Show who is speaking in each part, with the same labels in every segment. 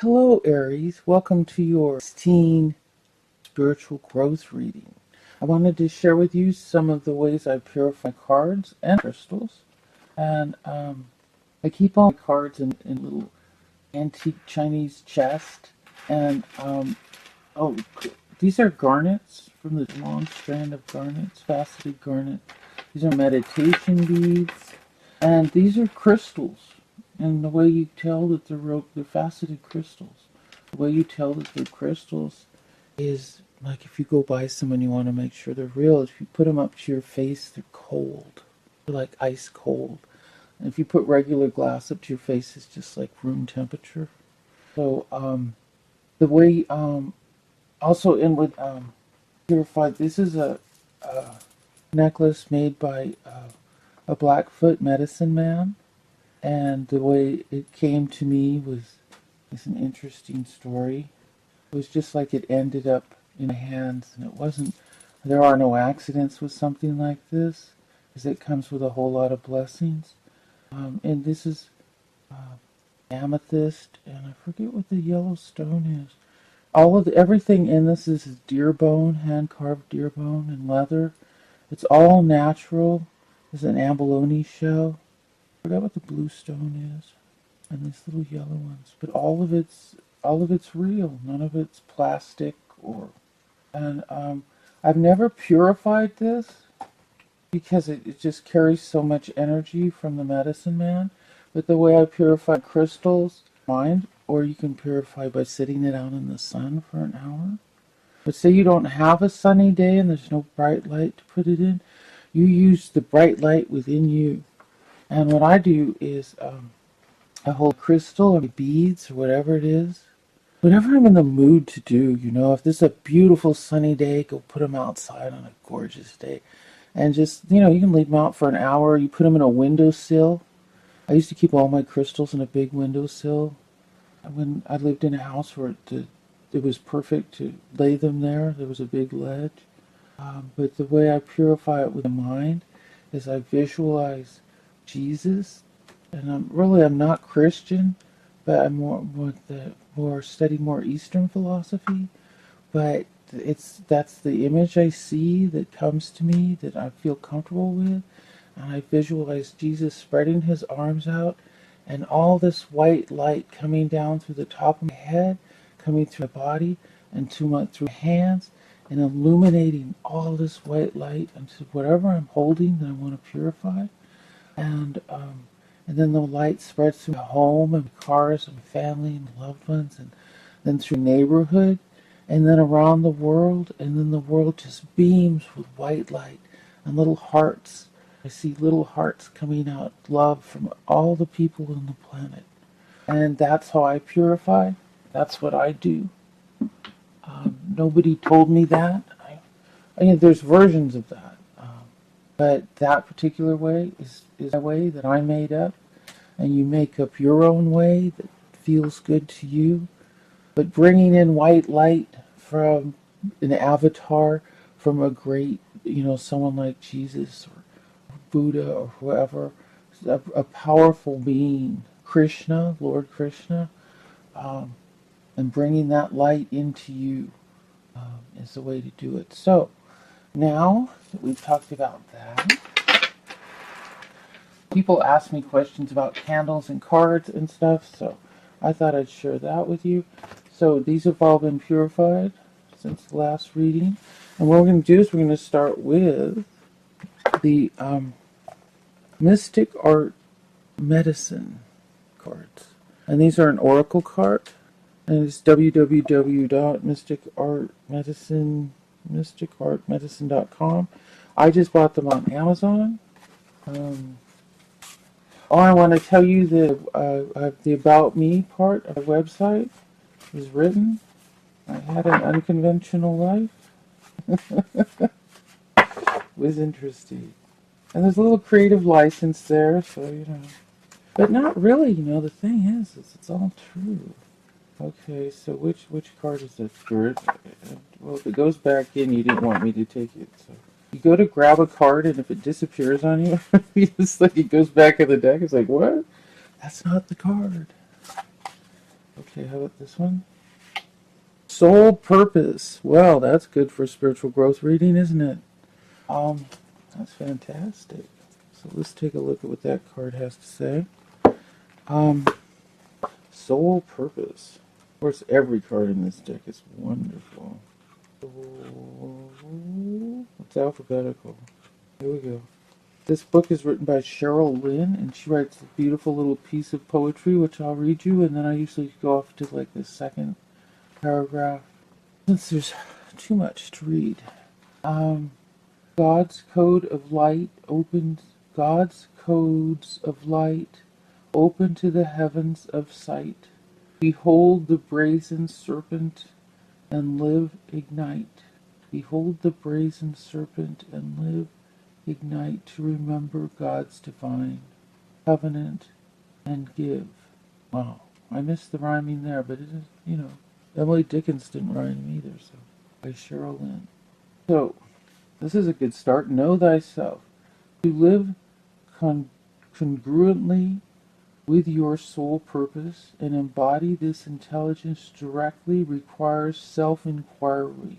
Speaker 1: Hello, Aries. Welcome to your 16 spiritual growth reading. I wanted to share with you some of the ways I purify cards and crystals. And I keep all my cards in little antique Chinese chest. And oh, these are garnets from the long strand of garnets, faceted garnet. These are meditation beads. And these are crystals. And the way you tell that they're faceted crystals. The way you tell that they're crystals is like if you go by someone you want to make sure they're real. If you put them up to your face, they're cold. They're like ice cold. And if you put regular glass up to your face, it's just like room temperature. So the way also in with purified. This is a necklace made by a Blackfoot medicine man. And the way it came to me was an interesting story. It was just like it ended up in my hands, and it wasn't. There are no accidents with something like this, because it comes with a whole lot of blessings. And this is amethyst, and I forget what the yellow stone is. Everything in this is deer bone, hand carved deer bone and leather. It's all natural. There's an abalone shell. I forgot what the blue stone is, and these little yellow ones. But all of it's real. None of it's plastic or. And I've never purified this because it just carries so much energy from the medicine man. But the way I purify crystals, mind, or you can purify by sitting it out in the sun for an hour. But say you don't have a sunny day and there's no bright light to put it in, you use the bright light within you. And what I do is I hold crystal or beads or whatever it is. Whatever I'm in the mood to do, if this is a beautiful sunny day, go put them outside on a gorgeous day. And just, you can leave them out for an hour. You put them in a windowsill. I used to keep all my crystals in a big windowsill. When I lived in a house where it was perfect to lay them there, there was a big ledge. But the way I purify it with the mind is I visualize Jesus, and I'm not Christian, but I'm more study more Eastern philosophy. But that's the image I see that comes to me that I feel comfortable with, and I visualize Jesus spreading his arms out, and all this white light coming down through the top of my head, coming through my body, and through my hands, and illuminating all this white light into whatever I'm holding that I want to purify. And then the light spreads through my home and my cars and my family and loved ones, and then through neighborhood, and then around the world, and then the world just beams with white light and little hearts. I see little hearts coming out, love from all the people on the planet. And that's how I purify. That's what I do. Nobody told me that. There's versions of that. But that particular way is a way that I made up, and you make up your own way that feels good to you. But bringing in white light from an avatar, from a great, someone like Jesus or Buddha or whoever, a powerful being, Krishna, Lord Krishna, and bringing that light into you is the way to do it. So, now that we've talked about that, people ask me questions about candles and cards and stuff, so I thought I'd share that with you. So these have all been purified since the last reading. And what we're going to do is we're going to start with the Mystic Art Medicine cards. And these are an oracle card. And it's www.mysticartmedicine.com. I just bought them on Amazon. I want to tell you the About Me part of the website is written. I had an unconventional life. Was interesting. And there's a little creative license there, so, But not really, the thing is it's all true. Okay, so which card is this? Spirit? Well, if it goes back in, you didn't want me to take it, so. You go to grab a card, and if it disappears on you, it's like it goes back in the deck. It's like, what? That's not the card. Okay, how about this one? Soul purpose. Well, that's good for spiritual growth reading, isn't it? Um, that's fantastic. So let's take a look at what that card has to say. Um, soul purpose. Of course, every card in this deck is wonderful. It's alphabetical. Here we go. This book is written by Cheryl Lynn, and she writes a beautiful little piece of poetry, which I'll read you, and then I usually go off to like the second paragraph, since there's too much to read. Um, God's code of light opens. God's codes of light open to the heavens of sight. Behold the brazen serpent and live, ignite. Behold the brazen serpent and live, ignite to remember God's divine covenant and give. Wow, I missed the rhyming there, but it is, Emily Dickens didn't rhyme either, so by Cheryl Lynn. So, this is a good start. Know thyself. To live congruently with your soul purpose and embody this intelligence directly requires self-inquiry.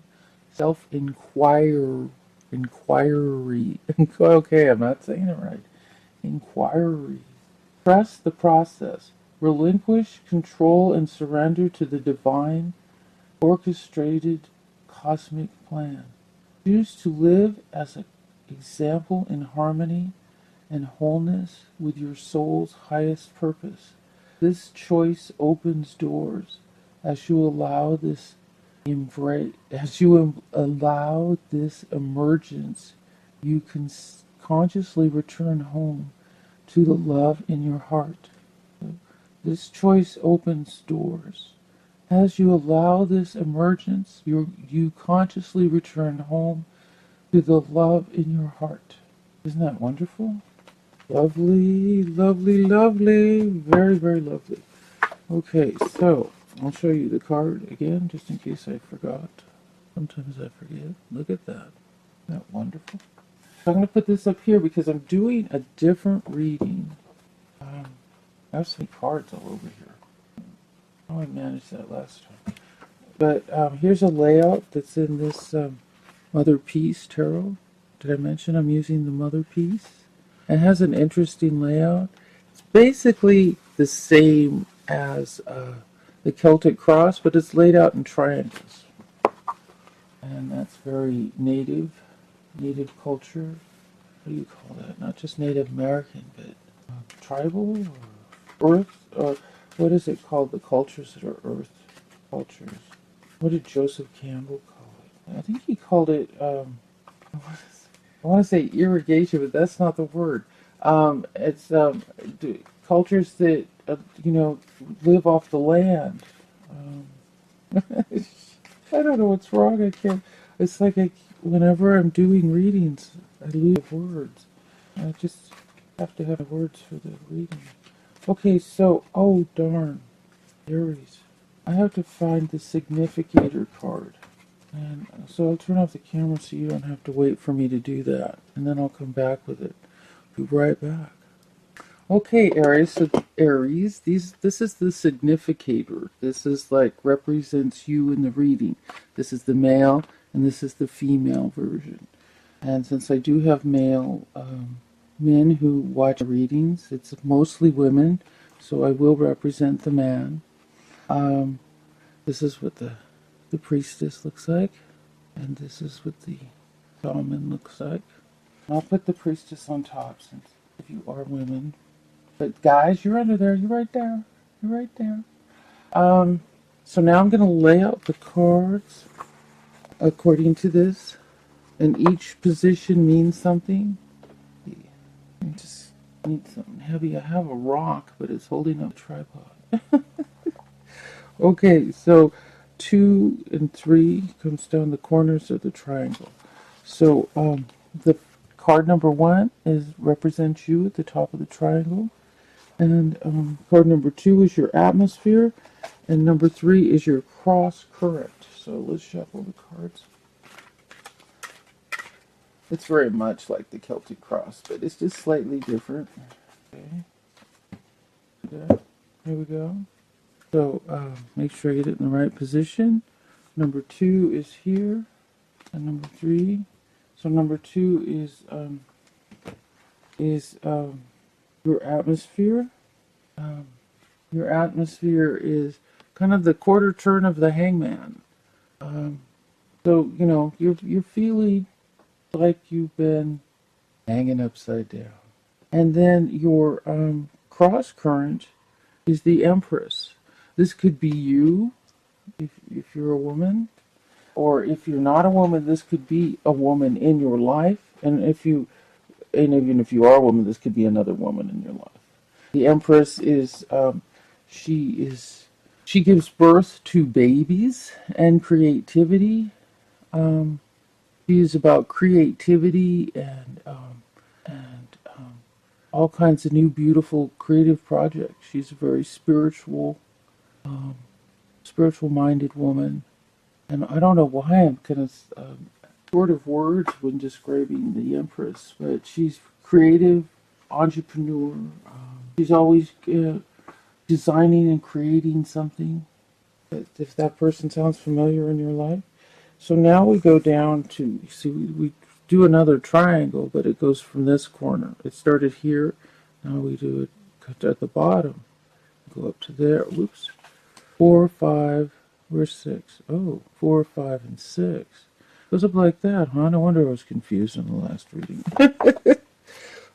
Speaker 1: Inquiry. Okay, I'm not saying it right. Inquiry. Trust the process. Relinquish control and surrender to the divine, orchestrated cosmic plan. Choose to live as an example in harmony and wholeness with your soul's highest purpose. This choice opens doors as you allow this allow this emergence. You can consciously return home to the love in your heart. This choice opens doors. As you allow this emergence, you consciously return home to the love in your heart. Isn't that wonderful? Lovely, lovely, lovely. Very, very lovely. Okay, so I'll show you the card again, just in case I forgot. Sometimes I forget. Look at that. Isn't that wonderful? So I'm going to put this up here because I'm doing a different reading. I have some cards all over here. How I managed that last time. But here's a layout that's in this Mother Peace Tarot. Did I mention I'm using the Mother Peace? It has an interesting layout. It's basically the same as the Celtic Cross, but it's laid out in triangles. And that's very native culture. What do you call that? Not just Native American, but tribal or earth, or what is it called? The cultures that are earth cultures. What did Joseph Campbell call it? I think he called it. I want to say irrigation, but that's not the word. It's cultures that live off the land. Um, I don't know what's wrong. I can't. It's like whenever I'm doing readings, I lose words. I just have to have words for the reading. Okay, so oh darn, Aries. I have to find the significator card. And so I'll turn off the camera so you don't have to wait for me to do that. And then I'll come back with it. Be right back. Okay, Aries. So Aries, this is the significator. This is like represents you in the reading. This is the male and this is the female version. And since I do have male men who watch readings, it's mostly women, so I will represent the man. This is what the priestess looks like, and this is what the shaman looks like. I'll put the priestess on top since if you are women. But guys, you're under there. You're right there. You're right there. So now I'm going to lay out the cards according to this, and each position means something. I just need something heavy. I have a rock, but it's holding up a tripod. Okay, so 2 and 3 comes down the corners of the triangle. So the card number 1 represents you at the top of the triangle, and card number 2 is your atmosphere, and number 3 is your cross current. So let's shuffle the cards. It's very much like the Celtic cross, but it's just slightly different. Okay, here we go. So make sure I get it in the right position. Number 2 is here, and number 3. So number 2 is your atmosphere. Um, your atmosphere is kind of the quarter turn of the hangman. Um, so you're feeling like you've been hanging upside down. And then your cross current is the Empress. This could be you if you're a woman, or if you're not a woman, this could be a woman in your life. And even if you are a woman, this could be another woman in your life. The Empress she is, she gives birth to babies and creativity. Um, she is about creativity and all kinds of new, beautiful, creative projects. She's a very um, spiritual-minded woman, and I don't know why I'm kind of short of words when describing the Empress, but she's creative, entrepreneur. She's always designing and creating something. If that person sounds familiar in your life. So now we go down to, see, we do another triangle, but it goes from this corner. It started here. Now we do it cut at the bottom. Go up to there. Whoops. 4, 5, where's 6? Oh, 4, 5, and 6. Goes up like that, huh? No wonder I was confused in the last reading.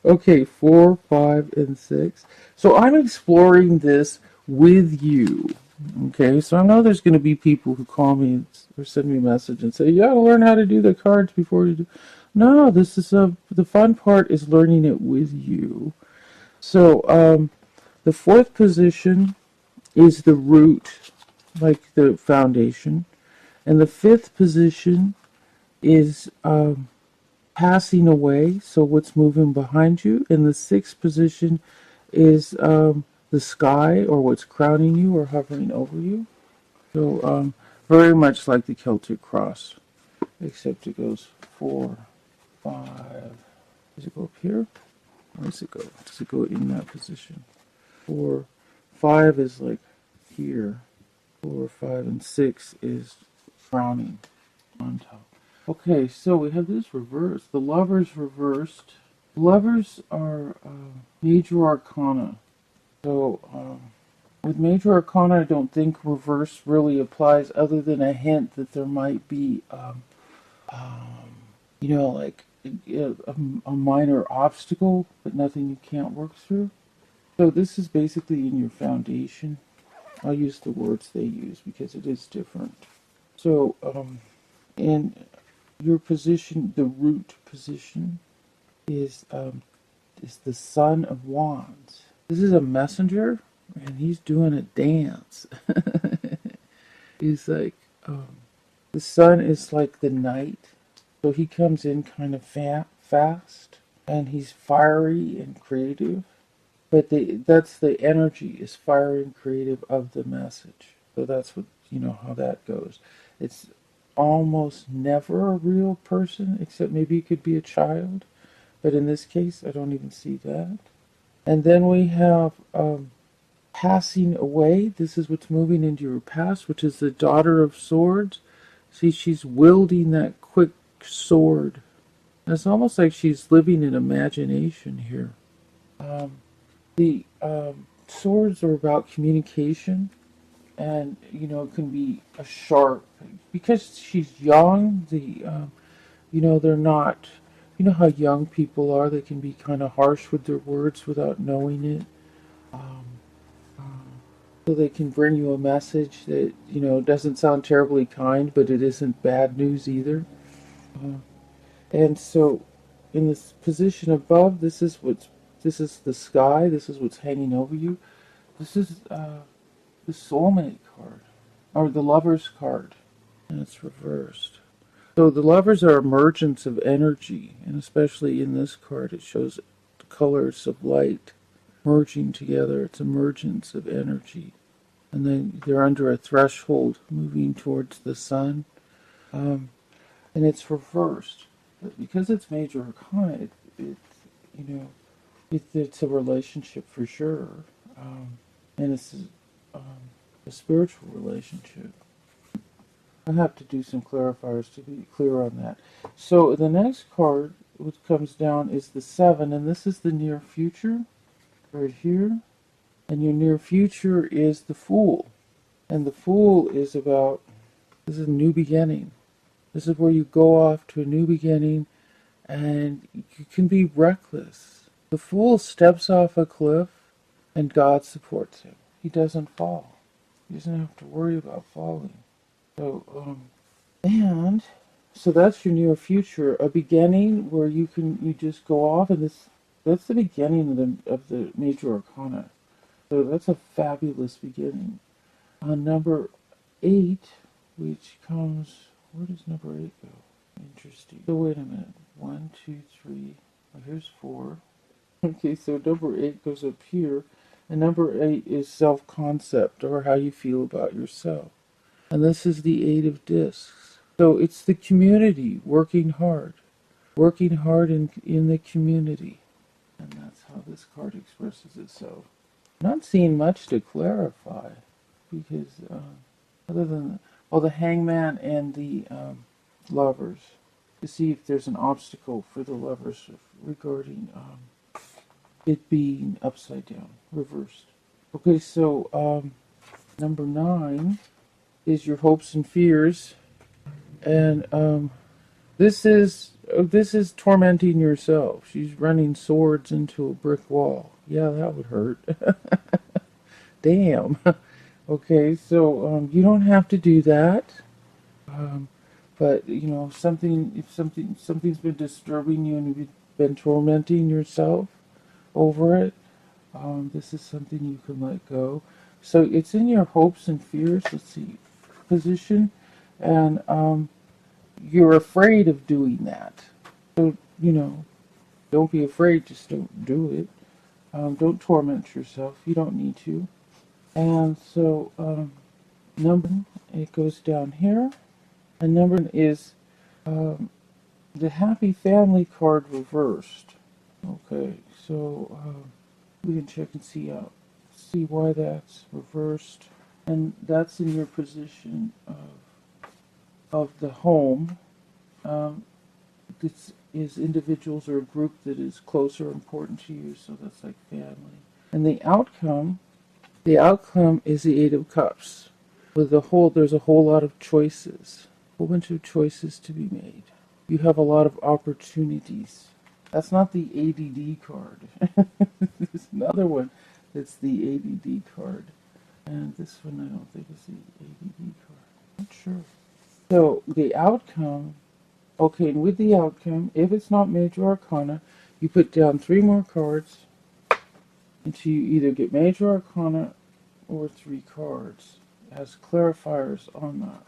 Speaker 1: Okay, 4, 5, and 6. So I'm exploring this with you. Okay, so I know there's going to be people who call me or send me a message and say, "You got to learn how to do the cards before you do." No, this is the fun part is learning it with you. So the fourth position is the root, like the foundation, and the fifth position is passing away, so what's moving behind you, and the sixth position is the sky, or what's crowning you or hovering over you. So very much like the Celtic cross, except it goes 4, 5. Does it go up here? Where does it go? Does it go in that position? 4, 5 is like here. 4, 5, and 6 is crowning on top. Okay, so we have this reversed. The Lovers reversed. Lovers are major arcana. So with major arcana, I don't think reverse really applies, other than a hint that there might be, like a minor obstacle, but nothing you can't work through. So this is basically in your foundation. I'll use the words they use because it is different. So in your position, the root position is the Son of Wands. This is a messenger, and he's doing a dance. He's like, the sun is like the night, so he comes in kind of fast, and he's fiery and creative. But that's the energy, is fiery and creative of the message. So that's what, how that goes. It's almost never a real person, except maybe it could be a child. But in this case, I don't even see that. And then we have passing away. This is what's moving into your past, which is the Daughter of Swords. See, she's wielding that quick sword. It's almost like she's living in imagination here. The swords are about communication, and it can be a sharp, because she's young. They're not. You know how young people are; they can be kind of harsh with their words without knowing it. Um, so they can bring you a message that doesn't sound terribly kind, but it isn't bad news either. Uh, and so, in this position above, this is the sky. This is what's hanging over you. This is the Soulmate card, or the Lover's card, and it's reversed. So the Lovers are emergence of energy, and especially in this card, it shows the colors of light merging together. It's emergence of energy, and then they're under a threshold moving towards the sun, and it's reversed. But because it's major arcana, you know it's a relationship for sure, and it's a spiritual relationship. I have to do some clarifiers to be clear on that. So the next card, which comes down, is the 7, and this is the near future, right here. And your near future is the Fool. And the Fool is about, this is a new beginning. This is where you go off to a new beginning, and you can be reckless. The Fool steps off a cliff, and God supports him. He doesn't fall. He doesn't have to worry about falling. So, and so that's your near future, a beginning where you just go off, and that's the beginning of the major arcana. So that's a fabulous beginning. On number 8, which comes, where does number 8 go? Interesting. So wait a minute. 1, 2, 3. Well, here's 4. Okay, so number 8 goes up here, and number 8 is self-concept, or how you feel about yourself. And this is the 8 of discs. So it's the community working hard in the community. And that's how this card expresses itself. I'm not seeing much to clarify, because other than, well, the Hangman and the Lovers, to see if there's an obstacle for the Lovers regarding it being upside down, reversed. Okay, so number 9 is your hopes and fears, and this is tormenting yourself. She's running swords into a brick wall. Yeah, that would hurt. Damn. Okay, so you don't have to do that, but you know, if something's been disturbing you and you've been tormenting yourself over it, this is something you can let go. So it's in your hopes and fears. Let's see, position, and you're afraid of doing that. So you know, don't be afraid. Just don't do it. Don't torment yourself. You don't need to. And so number, it goes down here, and number is the happy family card reversed. Okay, so we can check and see why that's reversed, and that's in your position of the home. This is individuals or a group that is close or important to you, so that's like family. And the outcome is the 8 of Cups. There's a whole lot of choices, a whole bunch of choices to be made. You have a lot of opportunities. That's not the ADD card. There's another one that's the ADD card. And this one I don't think is the ADD card. Not sure. So the outcome, okay, and with the outcome, if it's not major arcana, you put down 3 more cards until you either get major arcana or 3 cards. It has clarifiers on that.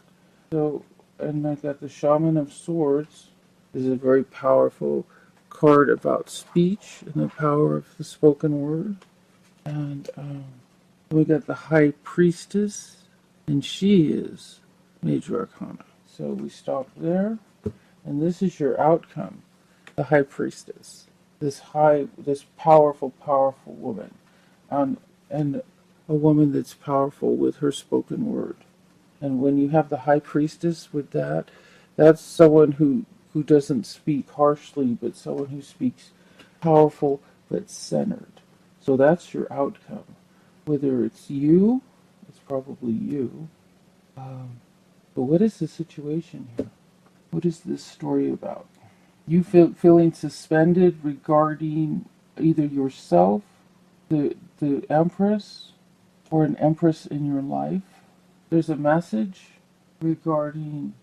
Speaker 1: So, and I got the Shaman of Swords. This is a very powerful card about speech and the power of the spoken word. And we got the High Priestess, and she is major arcana. So we stop there, and this is your outcome, the High Priestess. This powerful, powerful woman, and a woman that's powerful with her spoken word. And when you have the High Priestess with that, that's someone who doesn't speak harshly, but someone who speaks powerful but centered. So that's your outcome. Whether it's you, it's probably you. But what is the situation here? What is this story about? You feeling suspended regarding either yourself, the Empress, or an Empress in your life. There's a message regarding,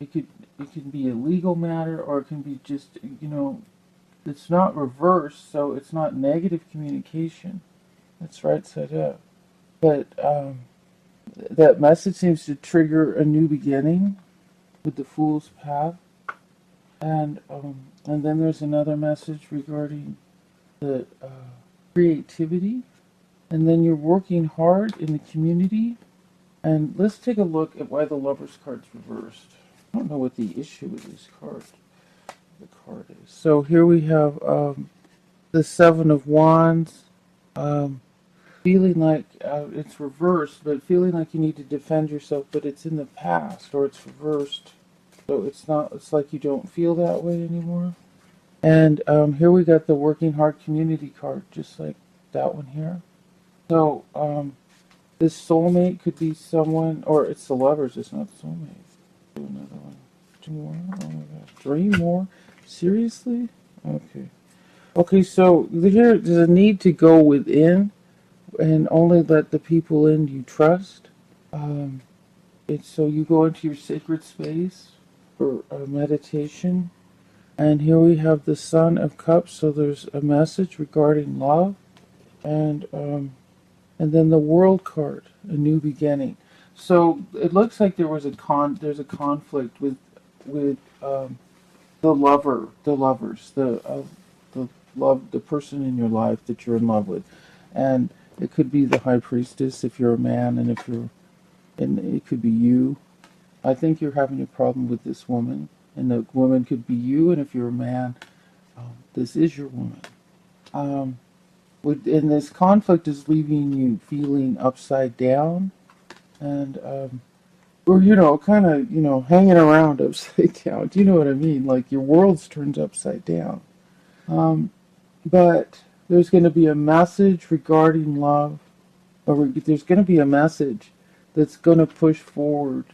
Speaker 1: it can be a legal matter, or it can be just, you know, it's not reversed, so it's not negative communication. It's right side up. But that message seems to trigger a new beginning with the Fool's Path. And then there's another message regarding the creativity. And then you're working hard in the community. And let's take a look at why the Lover's card's reversed. I don't know what the issue with this card, is. So here we have the 7 of Wands. feeling like it's reversed, but feeling like you need to defend yourself, but it's in the past or it's reversed. So it's not, it's like you don't feel that way anymore. And here we got the working hard community card, just like that one here. So this soulmate could be someone, or it's the lovers, it's not soulmate. Do another one. Two more? Oh my god. Three more? Seriously? Okay. Okay, so there's a need to go within and only let the people in you trust. Um, it's so you go into your sacred space for a meditation. And here we have the Sun of Cups, so there's a message regarding love. And then the World card, a new beginning. So it looks like there's a conflict with the lovers, the love, the person in your life that you're in love with, and it could be the High Priestess if you're a man, and it could be you. I think you're having a problem with this woman, and the woman could be you, and if you're a man, this is your woman. Um, and this conflict is leaving you feeling upside down, and or kind of hanging around upside down. Do you know what I mean? Like your world's turned upside down. Um, but there's going to be a message regarding love, or there's going to be a message that's going to push forward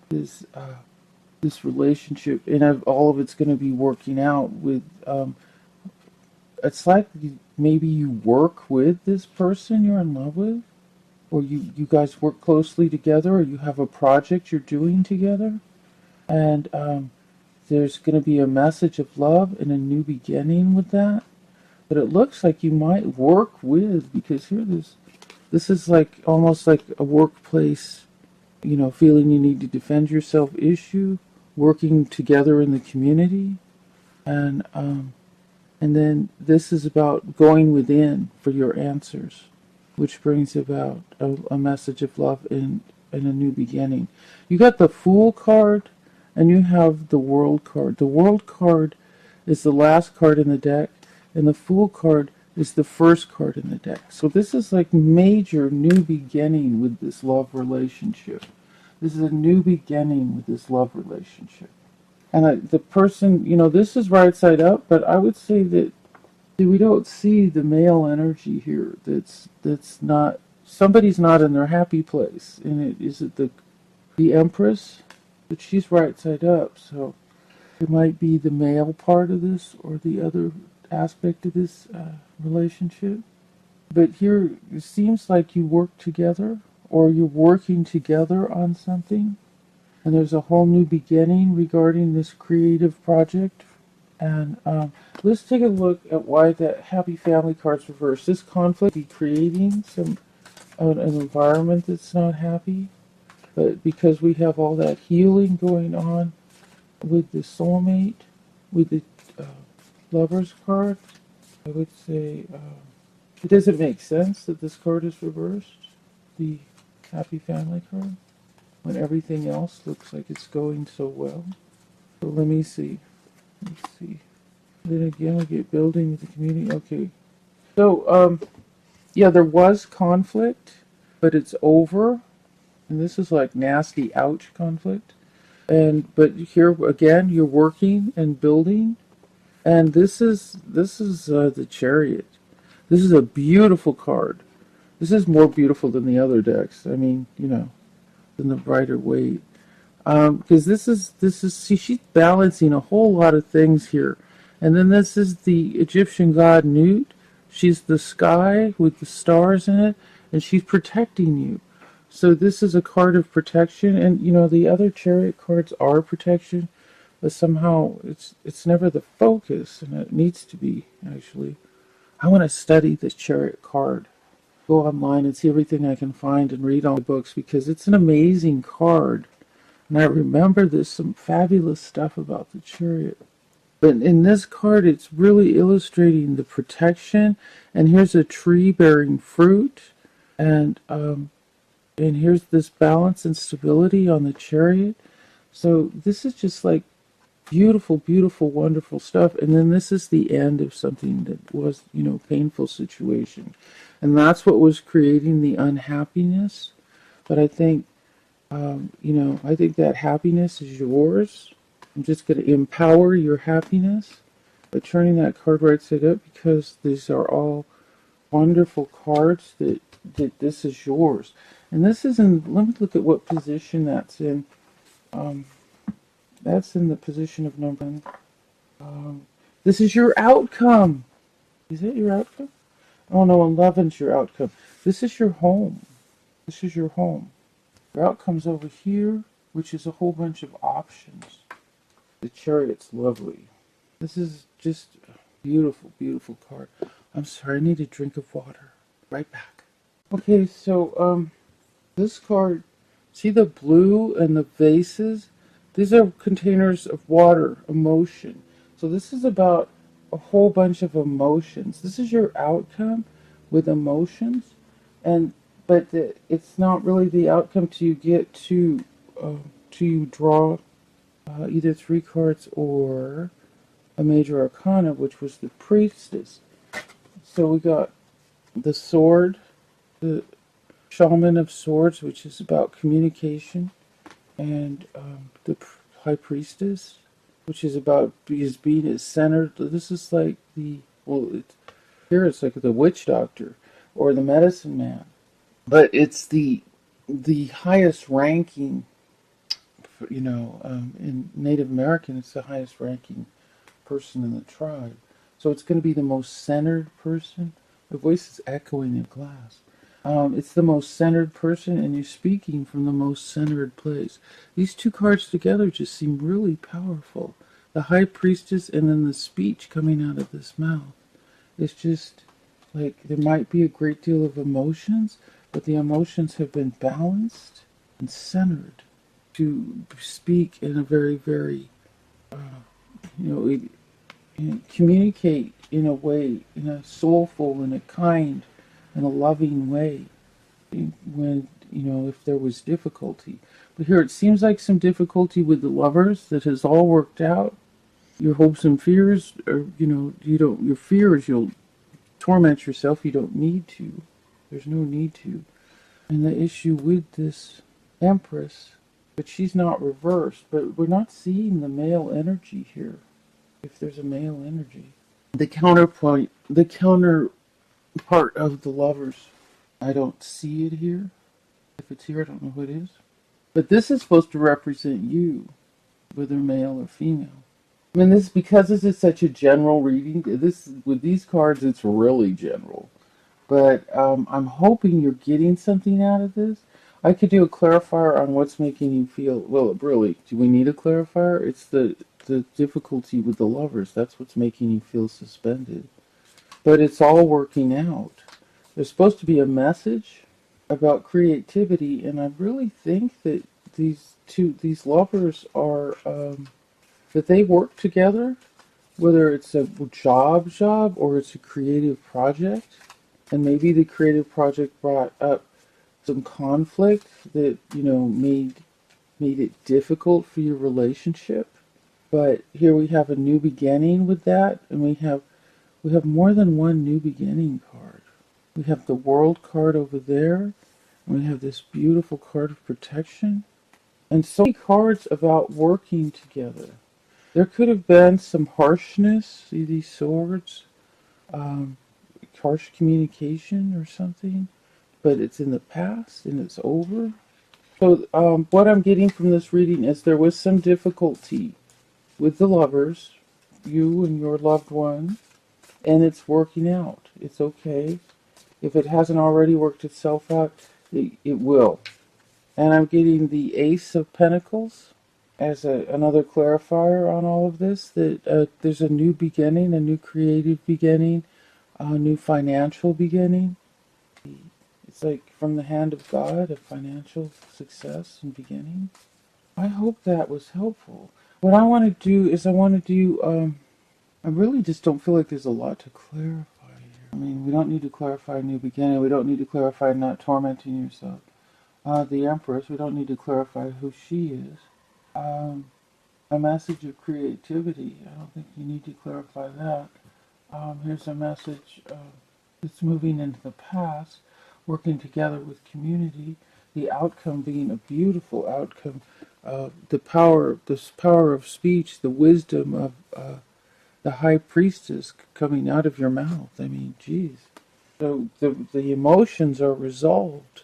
Speaker 1: this this relationship, and all of it's going to be working out with. It's like maybe you work with this person you're in love with, or you guys work closely together, or you have a project you're doing together, and there's going to be a message of love and a new beginning with that. But it looks like you might work with, because here this is like almost like a workplace, feeling you need to defend yourself issue, working together in the community, and and then this is about going within for your answers, which brings about a message of love and a new beginning. You got the Fool card, and you have the World card. The World card is the last card in the deck, and the Fool card is the first card in the deck. So this is like major new beginning with this love relationship. This is a new beginning with this love relationship. And the person, this is right side up, but I would say that we don't see the male energy here. That's not, somebody's not in their happy place. And is it the Empress? But she's right side up, so it might be the male part of this or the other aspect of this relationship. But here it seems like you work together, or you're working together on something, and there's a whole new beginning regarding this creative project. And let's take a look at why the Happy Family card's reversed. This conflict be creating an environment that's not happy, but because we have all that healing going on with the soulmate, with the uh, Lovers card, I would say it doesn't make sense that this card is reversed, the Happy Family card, when everything else looks like it's going so well. So let me see. Let's see. Then again, we get building with the community. Okay. So, yeah, there was conflict, but it's over. And this is like nasty, ouch conflict. But here again, you're working and building. And this is the Chariot. This is a beautiful card. This is more beautiful than the other decks. I mean, than the Rider Waite. Because this is see, she's balancing a whole lot of things here, and then this is the Egyptian god Nut. She's the sky with the stars in it, and she's protecting you. So this is a card of protection, and the other Chariot cards are protection, but somehow it's never the focus, and it needs to be actually. I want to study this Chariot card. Go online and see everything I can find and read all the books, because it's an amazing card. And I remember there's some fabulous stuff about the Chariot. But in this card, it's really illustrating the protection. And here's a tree bearing fruit. And here's this balance and stability on the Chariot. So this is just like beautiful, beautiful, wonderful stuff. And then this is the end of something that was, painful situation. And that's what was creating the unhappiness. But I think, I think that happiness is yours. I'm just going to empower your happiness by turning that card right side up, because these are all wonderful cards that this is yours. And this is in, let me look at what position that's in. Um, that's in the position of number 1. This is your outcome. Is it your outcome? Oh no, 11's your outcome. This is your home. This is your home. Your outcome's over here, which is a whole bunch of options. The Chariot's lovely. This is just a beautiful, beautiful card. I'm sorry, I need a drink of water. Right back. Okay, so this card, see the blue and the vases? These are containers of water, emotion. So this is about a whole bunch of emotions. This is your outcome with emotions, and it's not really the outcome till you get to you draw either 3 cards or a major arcana, which was the priestess. So we got the sword, the shaman of swords, which is about communication, and the high priestess, which is about being as centered. This is like here it's like the witch doctor or the medicine man, but it's the highest ranking. In Native American, it's the highest ranking person in the tribe. So it's going to be the most centered person. The voice is echoing in glass. It's the most centered person, and you're speaking from the most centered place. These 2 cards together just seem really powerful. The High Priestess and then the speech coming out of this mouth. It's just like there might be a great deal of emotions, but the emotions have been balanced and centered to speak in a very, very, communicate in a way, in a soulful, in a kind, in a loving way, when, if there was difficulty. But here it seems like some difficulty with the lovers that has all worked out. Your hopes and fears, or, your fears, you'll torment yourself. You don't need to. There's no need to. And the issue with this Empress, but she's not reversed, but we're not seeing the male energy here. If there's a male energy, the counterpart of the lovers, I don't see it here. If it's here, I don't know who it is. But this is supposed to represent you, whether male or female. I mean, because this is such a general reading. With these cards, it's really general. But I'm hoping you're getting something out of this. I could do a clarifier on what's making you feel. Well, really, do we need a clarifier? It's the difficulty with the lovers. That's what's making you feel suspended. But it's all working out. There's supposed to be a message about creativity, and I really think that these lovers are that they work together, whether it's a job or it's a creative project, and maybe the creative project brought up some conflict that made it difficult for your relationship. But here we have a new beginning with that, and we have more than one new beginning card. We have the World card over there, and we have this beautiful card of protection, and so many cards about working together. There could have been some harshness, see these swords, harsh communication or something, but it's in the past and it's over. So what I'm getting from this reading is there was some difficulty with the lovers, you and your loved one, and it's working out. It's okay. If it hasn't already worked itself out, it will. And I'm getting the Ace of Pentacles as another clarifier on all of this, that there's a new beginning, a new creative beginning, a new financial beginning. It's like from the hand of God, a financial success and beginning. I hope that was helpful. What I want to do is I really just don't feel like there's a lot to clarify here. I mean, we don't need to clarify a new beginning. We don't need to clarify not tormenting yourself. The Empress, we don't need to clarify who she is. A message of creativity, I don't think you need to clarify that. Here's a message. It's moving into the past, working together with community, the outcome being a beautiful outcome. This power of speech, the wisdom of the high priestess coming out of your mouth. I mean, geez. So the emotions are resolved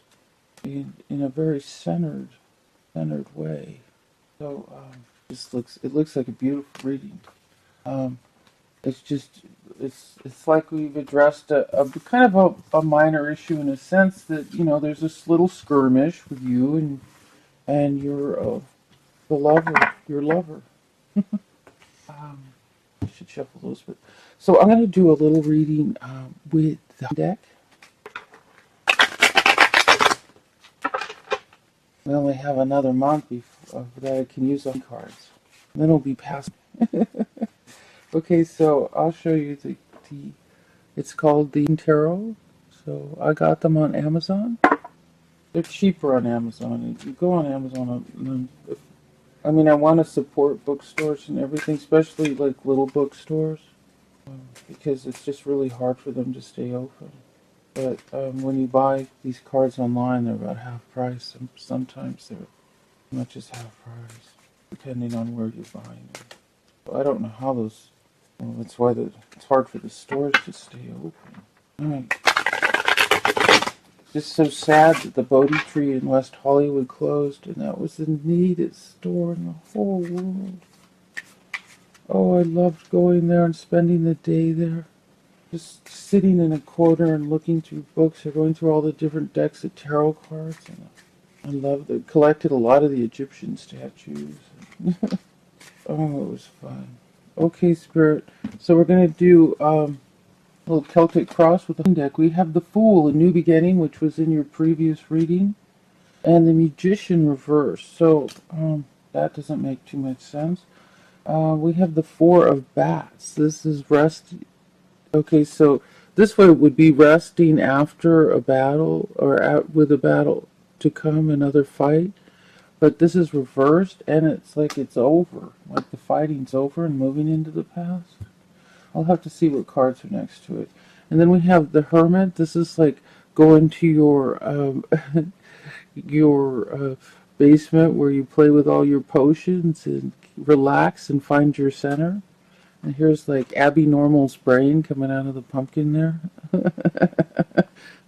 Speaker 1: in a very centered way. So it looks like a beautiful reading. Um, it's just it's like we've addressed a kind of a minor issue in a sense that there's this little skirmish with you and your lover. Um, I should shuffle those, but so I'm going to do a little reading with the deck. We only have another month that I can use on cards. Then it'll be past. Okay, so I'll show you the it's called the Tarot. So I got them on Amazon. They're cheaper on Amazon. If you go on Amazon, I mean, I want to support bookstores and everything, especially like little bookstores, because it's just really hard for them to stay open. But when you buy these cards online, they're about half price, and sometimes they're as much as half price, depending on where you're buying them. So I don't know how those. Well, that's why it's hard for the stores to stay open. All right. Just so sad that the Bodhi Tree in West Hollywood closed, and that was the neatest store in the whole world. Oh, I loved going there and spending the day there. Just sitting in a corner and looking through books or going through all the different decks of tarot cards. And I loved it. Collected a lot of the Egyptian statues. Oh, it was fun. Okay, Spirit. So we're going to do a little Celtic cross with the deck. We have the Fool, a new beginning, which was in your previous reading, and the Magician reverse. So that doesn't make too much sense. We have the Four of Bats. This is rest. Okay, so this way would be resting after a battle or with a battle to come, another fight. But this is reversed, and it's like it's over. Like the fighting's over and moving into the past. I'll have to see what cards are next to it. And then we have the Hermit. This is like going to your your basement where you play with all your potions and relax and find your center. And here's like Abby Normal's brain coming out of the pumpkin there.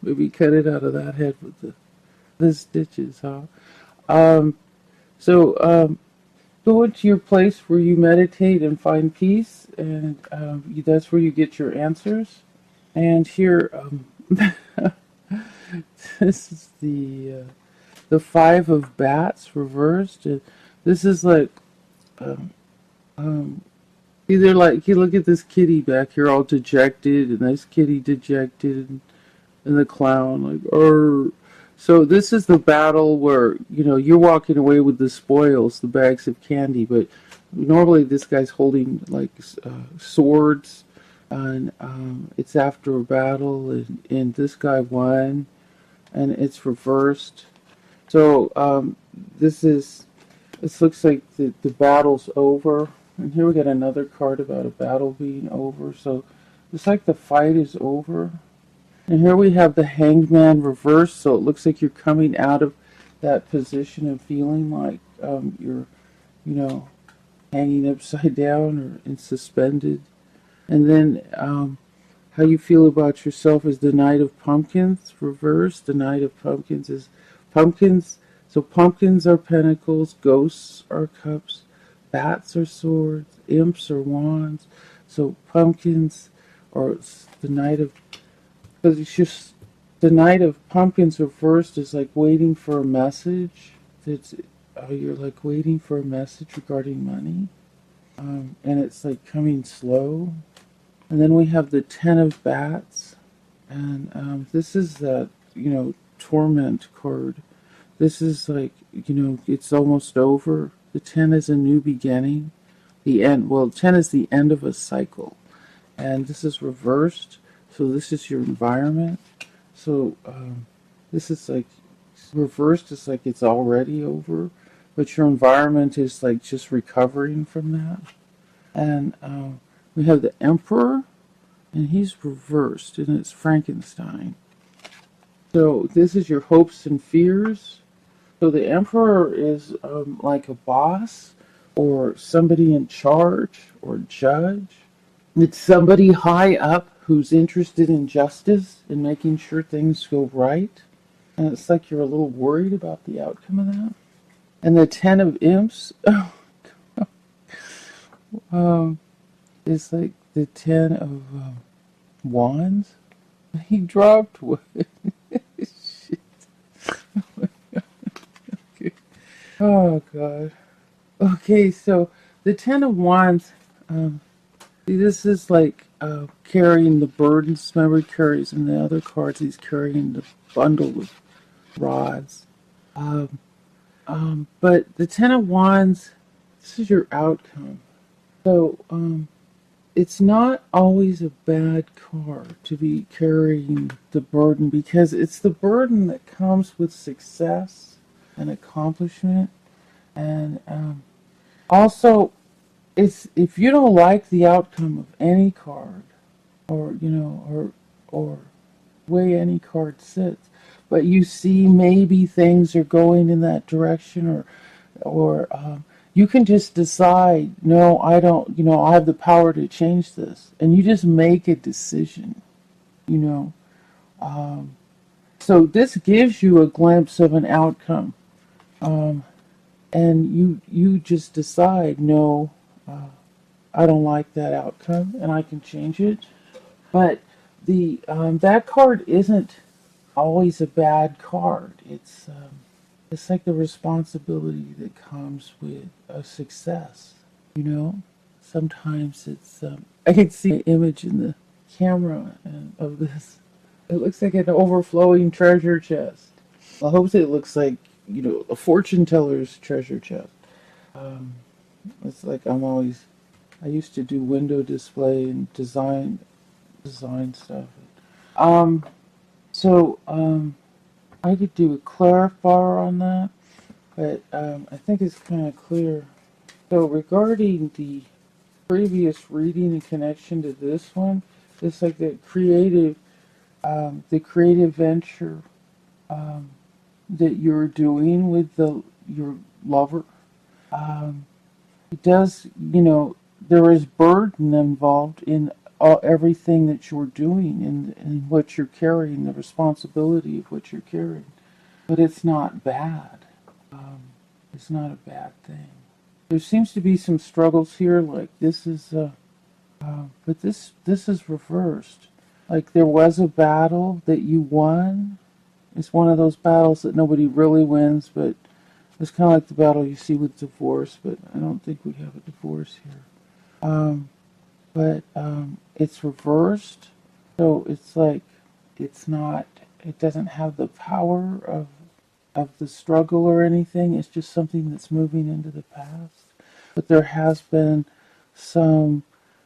Speaker 1: Maybe cut it out of that head with the stitches, huh? Um, so go into your place where you meditate and find peace, and that's where you get your answers. And here, this is the Five of Bats reversed. This is like either like you look at this kitty back here all dejected, and this kitty dejected, and the clown like or. So this is the battle where you're walking away with the spoils, the bags of candy, but normally this guy's holding like swords, and it's after a battle, and this guy won, and it's reversed. So this looks like the battle's over, and here we got another card about a battle being over. So it's like the fight is over. And here we have the Hanged Man reversed, so it looks like you're coming out of that position of feeling like you're, hanging upside down or suspended. And then how you feel about yourself is the Knight of Pumpkins reversed. The Knight of Pumpkins is pumpkins. So pumpkins are pentacles, ghosts are cups, bats are swords, imps are wands. So pumpkins or the Knight of because it's just the Knight of Pumpkins reversed is like waiting for a message. That's you're like waiting for a message regarding money, and it's like coming slow. And then we have the Ten of Bats, and this is that torment card. This is like it's almost over. The 10 is a new beginning. The end. Well, 10 is the end of a cycle, and this is reversed. So this is your environment. So this is like reversed. It's like it's already over, but your environment is like just recovering from that. And we have the Emperor. and he's reversed, and it's Frankenstein. So this is your hopes and fears. So the Emperor is like a boss or somebody in charge or judge. It's somebody high up who's interested in justice and making sure things go right. And it's like you're a little worried about the outcome of that. And the Ten of Imps um, is like the Ten of Wands. He dropped one. Shit. Oh, God. Okay, so the Ten of Wands, um, this is like carrying the burdens. Remember, he carries in the other cards, he's carrying the bundle of rods. Um, but the Ten of Wands, this is your outcome. So it's not always a bad card to be carrying the burden because it's the burden that comes with success and accomplishment. And also, it's if you don't like the outcome of any card, or or way any card sits, but you see maybe things are going in that direction, or you can just decide, no, I don't, I have the power to change this, and you just make a decision, you know. Um, so this gives you a glimpse of an outcome, um, and you just decide, no, I don't like that outcome, and I can change it. But the that card isn't always a bad card. It's like the responsibility that comes with a success. You know, sometimes it's I can see an image in the camera and of this. It looks like an overflowing treasure chest. I hope it looks like a fortune teller's treasure chest. Um, it's like I used to do window display and design stuff. Um, so I could do a clarifier on that, but I think it's kind of clear. So regarding the previous reading in connection to this one, it's like the creative venture um, that you're doing with your lover. Um, it does, there is burden involved in everything that you're doing and what you're carrying, the responsibility of what you're carrying. But it's not bad. Um, it's not a bad thing. There seems to be some struggles here, like this is, but this is reversed. Like there was a battle that you won. It's one of those battles that nobody really wins, but it's kind of like the battle you see with divorce. But I don't think we have a divorce here. But it's reversed, so it's like it's not. It doesn't have the power of the struggle or anything. It's just something that's moving into the past. But there has been some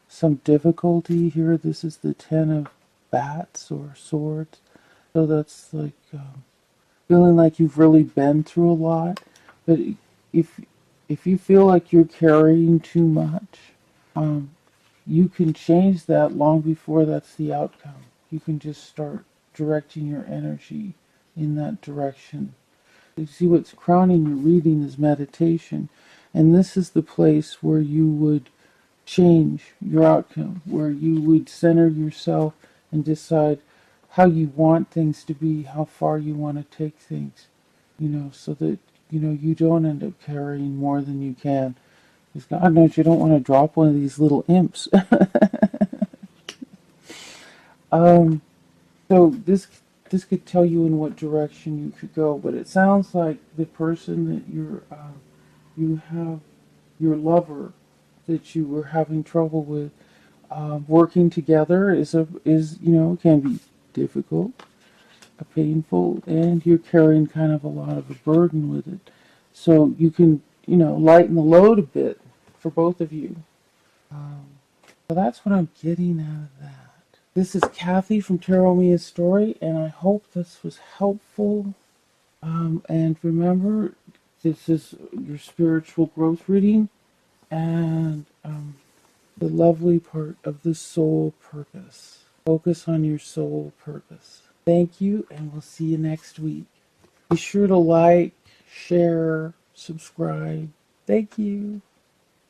Speaker 1: some difficulty here. This is the Ten of Bats or Swords, so that's like feeling like you've really been through a lot. But if if you feel like you're carrying too much, um, you can change that long before that's the outcome. You can just start directing your energy in that direction. You see, what's crowning your reading is meditation, and this is the place where you would change your outcome, where you would center yourself and decide how you want things to be, how far you want to take things, so that you don't end up carrying more than you can. Because God knows you don't want to drop one of these little imps. um, so this could tell you in what direction you could go, but it sounds like the person that you have your lover that you were having trouble with working together is can be difficult, painful, and you're carrying kind of a lot of a burden with it. So you can lighten the load a bit for both of you. Um, so that's what I'm getting out of that. This is Kathy from Tarot Me a Story, and I hope this was helpful. And remember, this is your spiritual growth reading, and the lovely part of the soul purpose. Focus on your soul purpose. Thank you, and we'll see you next week. Be sure to like, share, subscribe. Thank you.